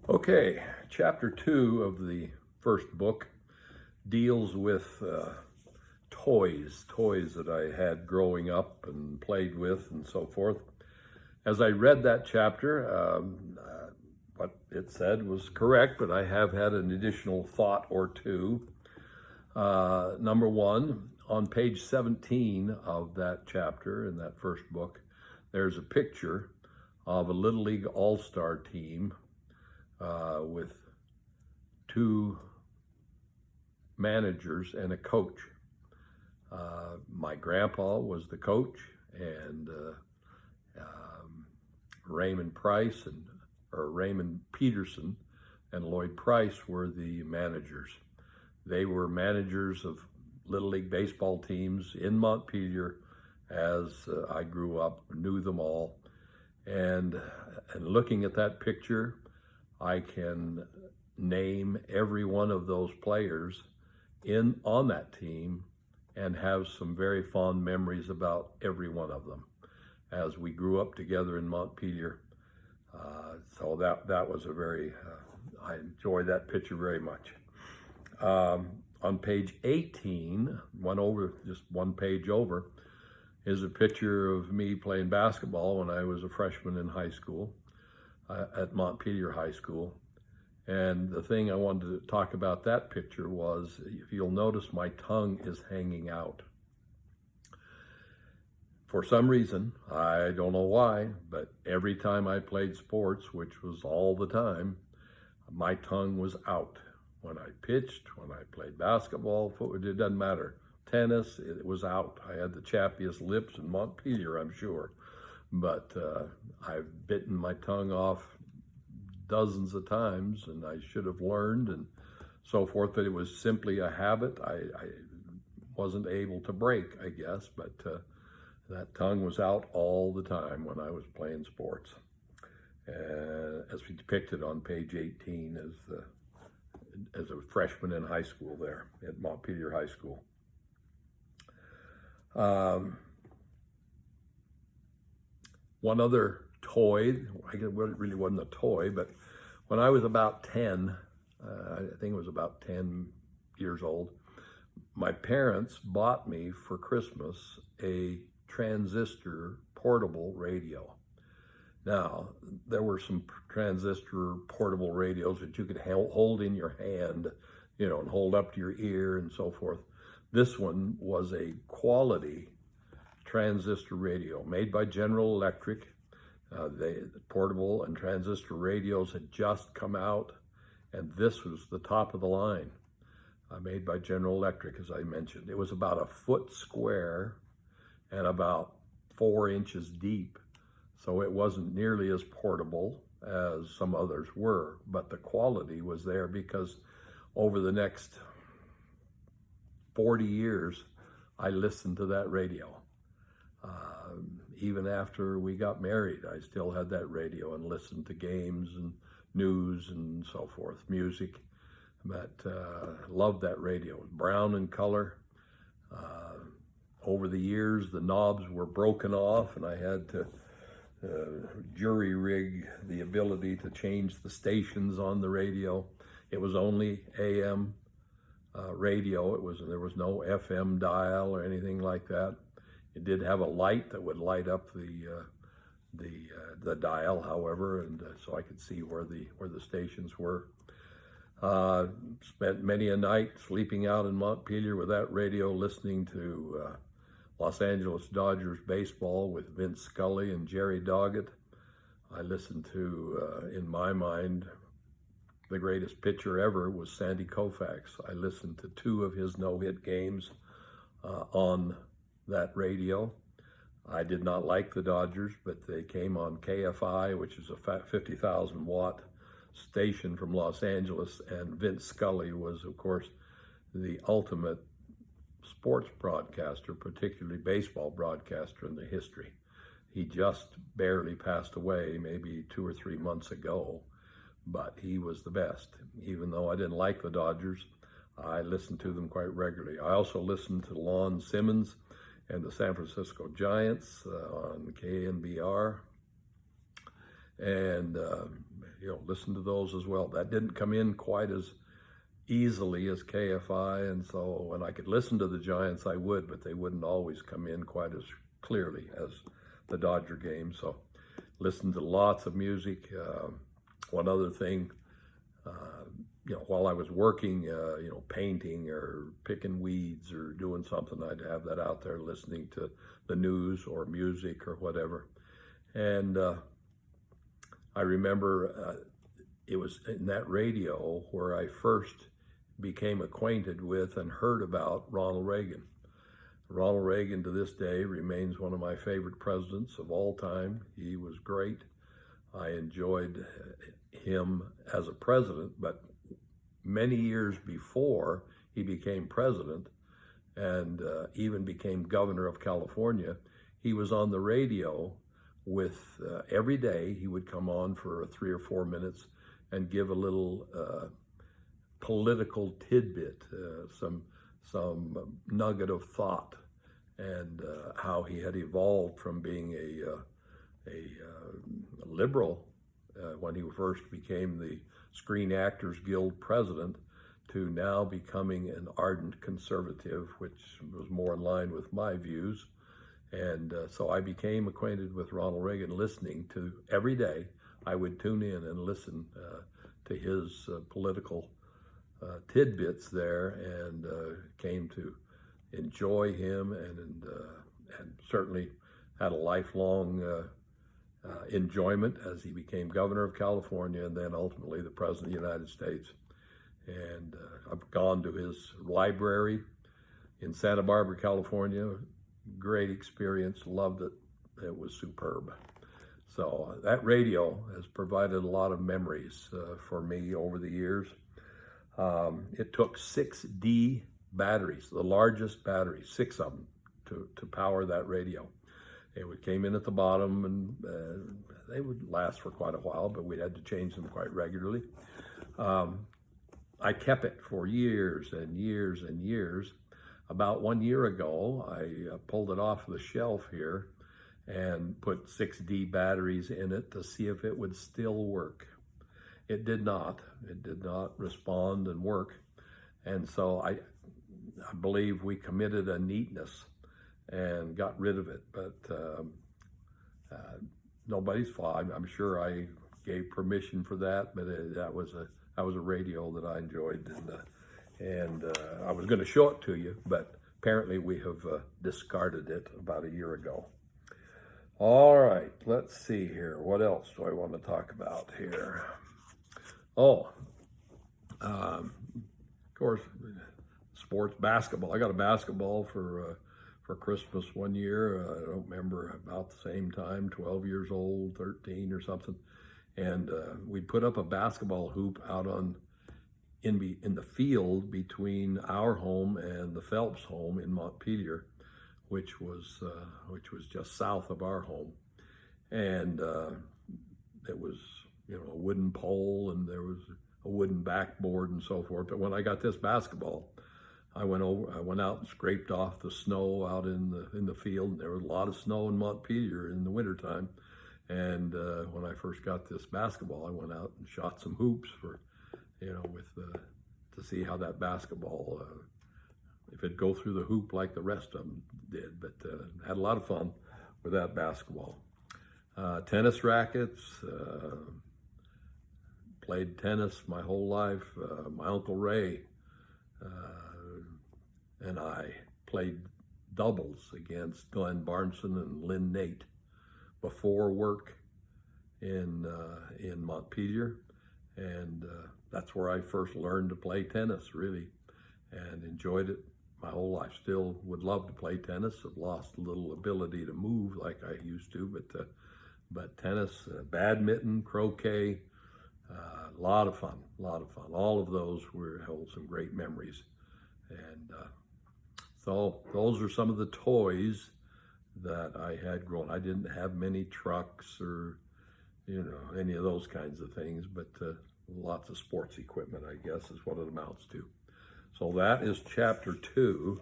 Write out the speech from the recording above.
Okay, chapter 2 of the first book deals with toys that I had growing up and played with and so forth. As I read that chapter, what it said was correct, but I have had an additional thought or two. Number one, on page 17 of that chapter in that first book, there's a picture of a Little League All-Star team with two managers and a coach. My grandpa was the coach, and Raymond Peterson and Lloyd Price were the managers. They were managers of Little League baseball teams in Montpelier as I grew up, knew them all. And looking at that picture, I can name every one of those players on that team and have some very fond memories about every one of them as we grew up together in Montpelier. So that was I enjoy that picture very much. On page 18, just one page over, is a picture of me playing basketball when I was a freshman in high school. At Montpelier High School. And the thing I wanted to talk about that picture was, if you'll notice, my tongue is hanging out. For some reason, I don't know why, but every time I played sports, which was all the time, my tongue was out. When I pitched, when I played basketball, it doesn't matter. Tennis, it was out. I had the chappiest lips in Montpelier, I'm sure. But I've bitten my tongue off dozens of times, and I should have learned and so forth, that it was simply a habit I wasn't able to break, I guess, but that tongue was out all the time when I was playing sports, as we depicted on page 18 as a freshman in high school there at Montpelier High School. One other toy, I guess it really wasn't a toy, but when I was about 10, I think it was about 10 years old, my parents bought me for Christmas a transistor portable radio. Now, there were some transistor portable radios that you could hold in your hand, and hold up to your ear and so forth. This one was a quality transistor radio made by General Electric. The portable and transistor radios had just come out, and this was the top of the line, made by General Electric, as I mentioned. It was about a foot square and about 4 inches deep, so it wasn't nearly as portable as some others were, but the quality was there because over the next 40 years, I listened to that radio. Even after we got married, I still had that radio and listened to games and news and so forth, music. But loved that radio. It was brown in color. Over the years, the knobs were broken off, and I had to jury rig the ability to change the stations on the radio. It was only AM radio. There was no FM dial or anything like that. It did have a light that would light up the dial, however, and so I could see where the stations were. Spent many a night sleeping out in Montpelier with that radio, listening to Los Angeles Dodgers baseball with Vince Scully and Jerry Doggett. I listened to, in my mind, the greatest pitcher ever was Sandy Koufax. I listened to 2 of his no-hit games on that radio. I did not like the Dodgers, but they came on KFI, which is a 50,000 watt station from Los Angeles, and Vince Scully was, of course, the ultimate sports broadcaster, particularly baseball broadcaster in the history. He just barely passed away maybe 2 or 3 months ago, but he was the best. Even though I didn't like the Dodgers, I listened to them quite regularly. I also listened to Lon Simmons and the San Francisco Giants on KNBR. And listen to those as well. That didn't come in quite as easily as KFI, and so when I could listen to the Giants, I would, but they wouldn't always come in quite as clearly as the Dodger game. So listened to lots of music. One other thing, while I was working, painting or picking weeds or doing something, I'd have that out there listening to the news or music or whatever. And I remember it was in that radio where I first became acquainted with and heard about Ronald Reagan. Ronald Reagan to this day remains one of my favorite presidents of all time. He was great. I enjoyed him as a president, but many years before he became president and even became governor of California, he was on the radio with every day. He would come on for 3 or 4 minutes and give a little political tidbit, some nugget of thought, and how he had evolved from being a liberal when he first became the Screen Actors Guild president to now becoming an ardent conservative, which was more in line with my views. And so I became acquainted with Ronald Reagan listening to every day. I would tune in and listen to his political tidbits there, and came to enjoy him, and certainly had a lifelong enjoyment as he became governor of California and then ultimately the president of the United States. And I've gone to his library in Santa Barbara, California. Great experience, loved it. It was superb. So that radio has provided a lot of memories for me over the years. It took 6D batteries, the largest batteries, 6 of them, to power that radio. It came in at the bottom, and they would last for quite a while, but we had to change them quite regularly. I kept it for years and years and years. About 1 year ago, I pulled it off the shelf here and put 6D batteries in it to see if it would still work. It did not. It did not respond and work. And so I believe we committed a neatness and got rid of it. But nobody's fault. I'm sure I gave permission for that, but that was a radio that I enjoyed, and I was going to show it to you, but apparently we have discarded it about a year ago. All right, let's see here. What else do I want to talk about here? Oh, of course, sports, basketball. I got a basketball for Christmas one year. I don't remember, about the same time, 12 years old, 13 or something. And we put up a basketball hoop out in the field between our home and the Phelps home in Montpelier, which was just south of our home. And it was, a wooden pole, and there was a wooden backboard and so forth. But when I got this basketball, I went out and scraped off the snow out in the field. And there was a lot of snow in Montpelier in the wintertime. And when I first got this basketball, I went out and shot some hoops to see how that basketball, if it'd go through the hoop like the rest of them did. But had a lot of fun with that basketball. Tennis rackets, played tennis my whole life. My Uncle Ray and I played doubles against Glenn Barnson and Lynn Nate before work in Montpelier, and that's where I first learned to play tennis, really, and enjoyed it my whole life. Still would love to play tennis. I've lost a little ability to move like I used to, but tennis, badminton, croquet, a lot of fun. All of those held some great memories, and so those are some of the toys that I had grown. I didn't have many trucks or, any of those kinds of things, but lots of sports equipment, I guess, is what it amounts to. So that is chapter 2.